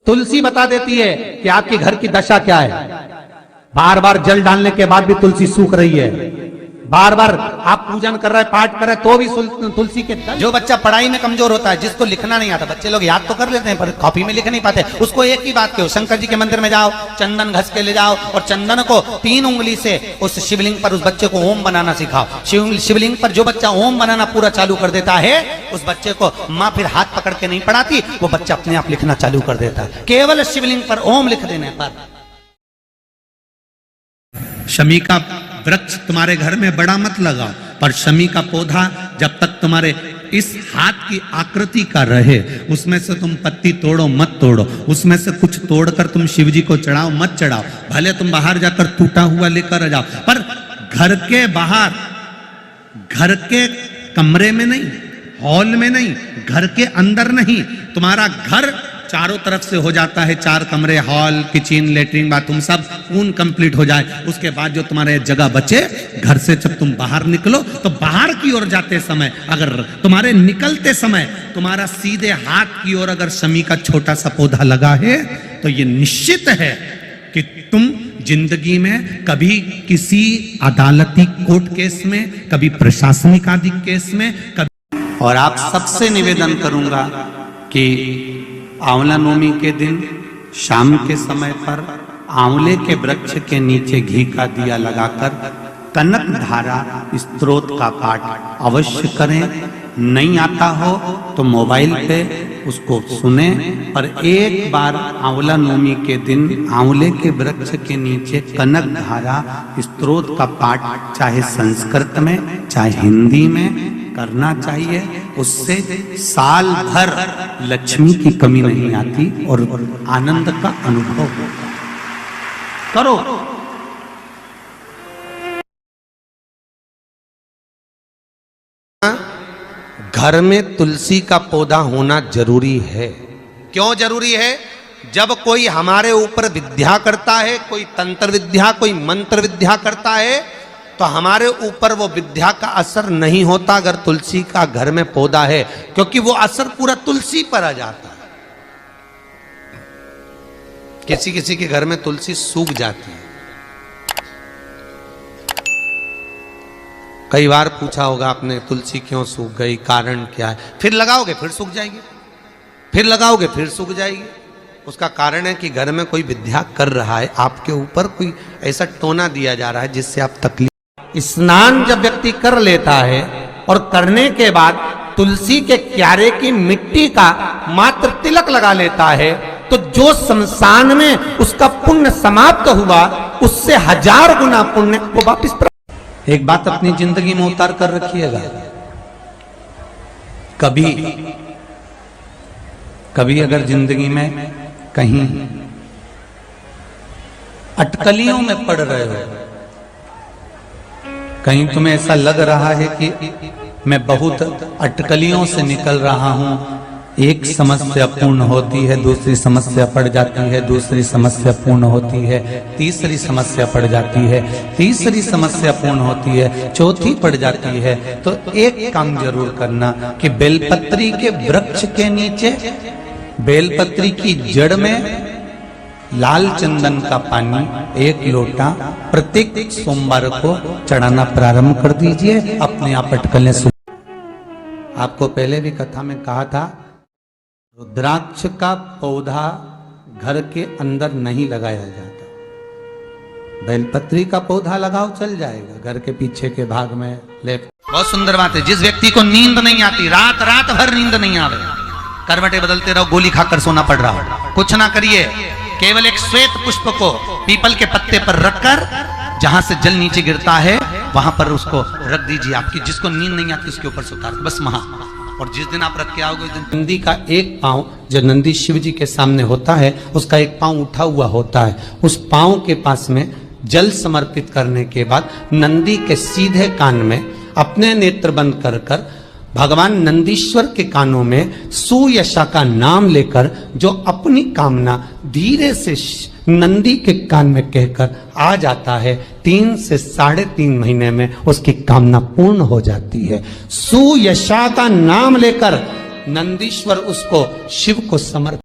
तुलसी बता देती है कि आपके घर की दशा क्या है। बार बार जल डालने के बाद भी तुलसी सूख रही है, बार बार आप पूजन कर रहे हैं, पाठ कर रहे हैं, तो भी तुलसी के जो बच्चा पढ़ाई में कमजोर होता है, जिसको लिखना नहीं आता, बच्चे लोग याद तो कर लेते हैं पर कॉपी में लिख नहीं पाते, उसको एक ही बात कहो, शंकर जी के मंदिर में जाओ, चंदन घस के ले जाओ और चंदन को 3 उंगली से उस शिवलिंग पर उस बच्चे को ओम बनाना सिखाओ। शिवलिंग पर जो बच्चा ओम बनाना पूरा चालू कर देता है, उस बच्चे को माँ फिर हाथ पकड़ के नहीं पढ़ाती, वो बच्चा अपने आप लिखना चालू कर देता है, केवल शिवलिंग पर ओम लिख देने पर। शमी का वृक्ष तुम्हारे घर में बड़ा मत लगाओ, पर शमी का पौधा जब तक तुम्हारे इस हाथ की आकृति का रहे, उसमें से तुम पत्ती तोड़ो मत तोड़ो, उसमें से कुछ तोड़कर तुम शिव जी को चढ़ाओ मत चढ़ाओ, भले तुम बाहर जाकर टूटा हुआ लेकर आ जाओ, पर घर के बाहर, घर के कमरे में नहीं, हॉल में नहीं, घर के अंदर नहीं। तुम्हारा घर चारों तरफ से हो जाता है, 4 कमरे, हॉल, किचन, लेटरिन, बाथरूम सब पूर्ण कंप्लीट हो जाए, उसके बाद जो तुम्हारे जगह बचे, घर से जब तुम बाहर निकलो तो बाहर की ओर जाते समय, अगर तुम्हारे निकलते समय तुम्हारा सीधे हाथ की ओर अगर शमी का छोटा सा पौधा लगा है, तो ये निश्चित है कि तुम जिंदगी में कभी किसी अदालती कोर्ट केस में, कभी प्रशासनिक आदि केस में, कभी। और आप सबसे निवेदन करूंगा कि आंवला नवमी के दिन शाम के समय पर आंवले के वृक्ष के नीचे घी का दिया लगाकर कनक धारा स्तोत्र का पाठ अवश्य करें। नहीं आता हो तो मोबाइल पे उसको सुने, और एक बार आंवला नवमी के दिन आंवले के वृक्ष के नीचे कनक धारा स्तोत्र का पाठ चाहे संस्कृत में चाहे हिंदी में करना चाहिए। उससे साल भर लक्ष्मी की कमी नहीं आती और आनंद का अनुभव होगा। करो। घर में तुलसी का पौधा होना जरूरी है। क्यों जरूरी है? जब कोई हमारे ऊपर विद्या करता है, कोई तंत्र विद्या, कोई मंत्र विद्या करता है, तो हमारे ऊपर वो विद्या का असर नहीं होता अगर तुलसी का घर में पौधा है, क्योंकि वो असर पूरा तुलसी पर आ जाता है। किसी किसी के घर में तुलसी सूख जाती है। कई बार पूछा होगा आपने, तुलसी क्यों सूख गई, कारण क्या है? फिर लगाओगे फिर सूख जाएगी, फिर लगाओगे फिर सूख जाएगी। उसका कारण है कि घर में कोई विद्या कर रहा है, आपके ऊपर कोई ऐसा टोना दिया जा रहा है जिससे आप तकलीफ। स्नान जब व्यक्ति कर लेता है और करने के बाद तुलसी के क्यारे की मिट्टी का मात्र तिलक लगा लेता है, तो जो शमशान में उसका पुण्य समाप्त हुआ, उससे 1000 गुना पुण्य वो वापिस प्राप्त। एक बात अपनी जिंदगी में उतार कर रखिएगा, कभी अगर जिंदगी में कहीं अटकलियों में पड़ रहे हो, कहीं तुम्हें ऐसा लग रहा है कि मैं बहुत अटकलियों से निकल रहा हूं, एक समस्या पूर्ण होती है, दूसरी समस्या पड़ जाती है, दूसरी समस्या पूर्ण होती है, तीसरी समस्या पड़ जाती है, तीसरी समस्या पूर्ण होती है, चौथी पड़ जाती है, तो एक काम जरूर करना कि बेलपत्री के वृक्ष के नीचे, बेलपत्री की जड़ में लाल चंदन का पानी 1 लोटा प्रत्येक सोमवार को चढ़ाना प्रारंभ कर दीजिए। अपने आप अटकलें। आपको पहले भी कथा में कहा था, रुद्राक्ष का पौधा घर के अंदर नहीं लगाया जाता, बेलपत्री का पौधा लगाओ चल जाएगा, घर के पीछे के भाग में लेफ्ट। बहुत सुंदर बात है। जिस व्यक्ति को नींद नहीं आती, रात भर नींद नहीं आवे, करवटें बदलते रहो, गोली खाकर सोना पड़ रहा हो, कुछ ना करिए, केवल एक श्वेत पुष्प को पीपल के पत्ते पर रखकर, जहां से जल नीचे गिरता है वहां पर उसको रख दीजिए। आपकी जिसको नींद नहीं आती उसके ऊपर से उतार, बस वहां। और जिस दिन आप रख के आओगे, उस दिन नंदी का एक पांव, जो नंदी शिव जी के सामने होता है, उसका एक पांव उठा हुआ होता है, उस पांव के पास में जल समर्पित करने के बाद नंदी के सीधे कान में अपने नेत्र बंद कर भगवान नंदीश्वर के कानों में सुयशा का नाम लेकर, जो अपनी कामना धीरे से नंदी के कान में कहकर आ जाता है, 3 से 3.5 महीने में उसकी कामना पूर्ण हो जाती है। सुयशा का नाम लेकर नंदीश्वर उसको शिव को समर्पित